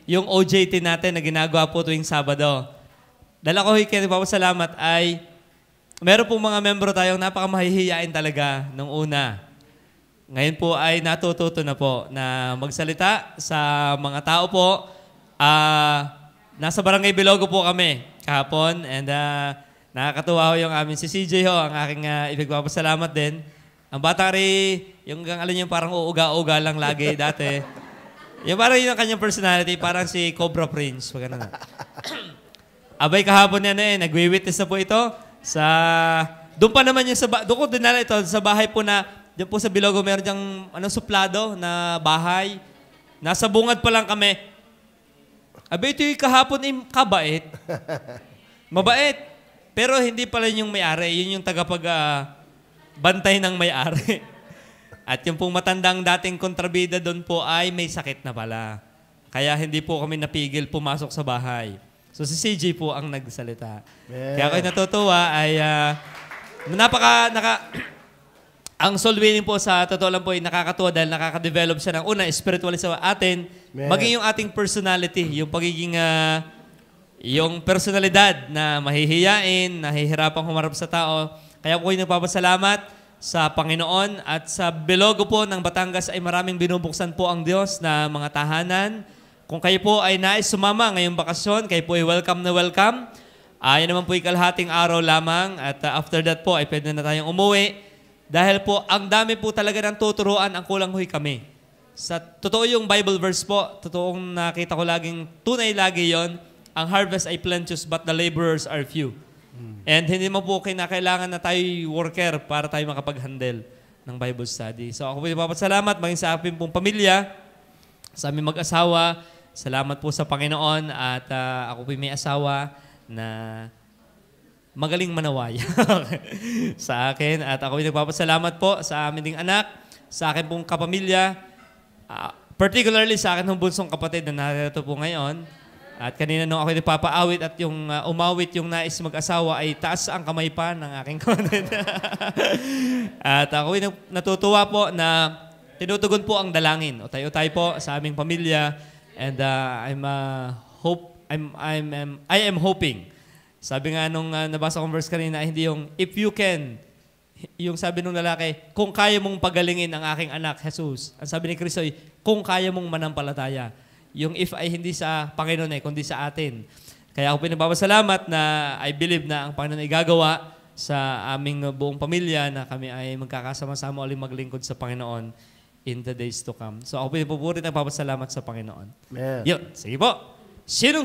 yung OJT natin na ginagawa po tuwing Sabado. Dala ko kayo papasalamat ay meron pong mga membro tayong napakamahihiyain talaga nung una. Ngayon po ay natututo na po na magsalita sa mga tao po. Nasa Barangay Bilogo po kami kahapon and nakakatuwa ho yung amin si CJ ho, ang aking ipagpapasalamat din. Ang bata rin, yung alam niyo parang uuga-uga lang lagi dati. Yung parang yun ang kanyang personality, parang si Cobra Prince. Pag abay kahapon yan nagwi-witness na po ito sa... Doon pa naman yung doon ko dinala ito sa bahay po na, doon po sa Bilogo, meron diyang suplado na bahay. Nasa bungad pa lang kami. Abay ito yung kahapon kabait. Mabait. Pero hindi pala yung may-ari. Yun yung bantay ng may-ari. At yung pong matandang dating kontrabida doon po ay may sakit na pala. Kaya hindi po kami napigil pumasok sa bahay. So si CJ po ang nagsalita. Yeah. Kaya ako natutuwa ay ang soul winning po sa totoo lang po ay nakakatuwa dahil nakaka-develop siya ng una, spiritually sa atin, maging yung ating personality, yung pagiging yung personalidad na mahihiyain, nahihirapang humarap sa tao. Kaya po yung nagpapasalamat sa Panginoon at sa Bilogo po ng Batangas ay maraming binubuksan po ang Diyos na mga tahanan. Kung kayo po ay nais sumama ngayong bakasyon, kayo po ay welcome na welcome. Yan naman po ay kalahating araw lamang at after that po ay pwede na tayong umuwi. Dahil po ang dami po talaga ng tuturuan, ang kulang huy kami. Sa totoo yung Bible verse po, totoong nakita ko laging, tunay lagi yon, ang harvest ay plenteous but the laborers are few. And hindi mo po kailangan na tayo worker para tayo makapag-handle ng Bible study. So ako po ipapasalamat maging sa aking pong pamilya, sa aming mag-asawa. Salamat po sa Panginoon at ako po may asawa na magaling manaway sa akin. At ako po nagpapasalamat po sa amin ding anak, sa akin pong kapamilya, particularly sa akin ng bunsong kapatid na narito po ngayon. At kanina nung ako nagpapaawit at yung umawit yung nais mag-asawa ay taas ang kamay pa ng aking kontent. At ako natutuwa po na tinutugon po ang dalangin. O tayo po sa aming pamilya. And I am hoping. Sabi nga nung nabasa kong verse kanina, hindi yung if you can, yung sabi nung lalaki, kung kaya mong pagalingin ang aking anak, Jesus. Ang sabi ni Kristo ay, kung kaya mong manampalataya. Yung if ay hindi sa Panginoon kundi sa atin. Kaya ako pinagpapasalamat na I believe na ang Panginoon ay gagawa sa aming buong pamilya na kami ay magkakasama-sama ulit maglingkod sa Panginoon in the days to come. So ako pinagpupuri at nagpapasalamat sa Panginoon. Yun, sige po. Sinong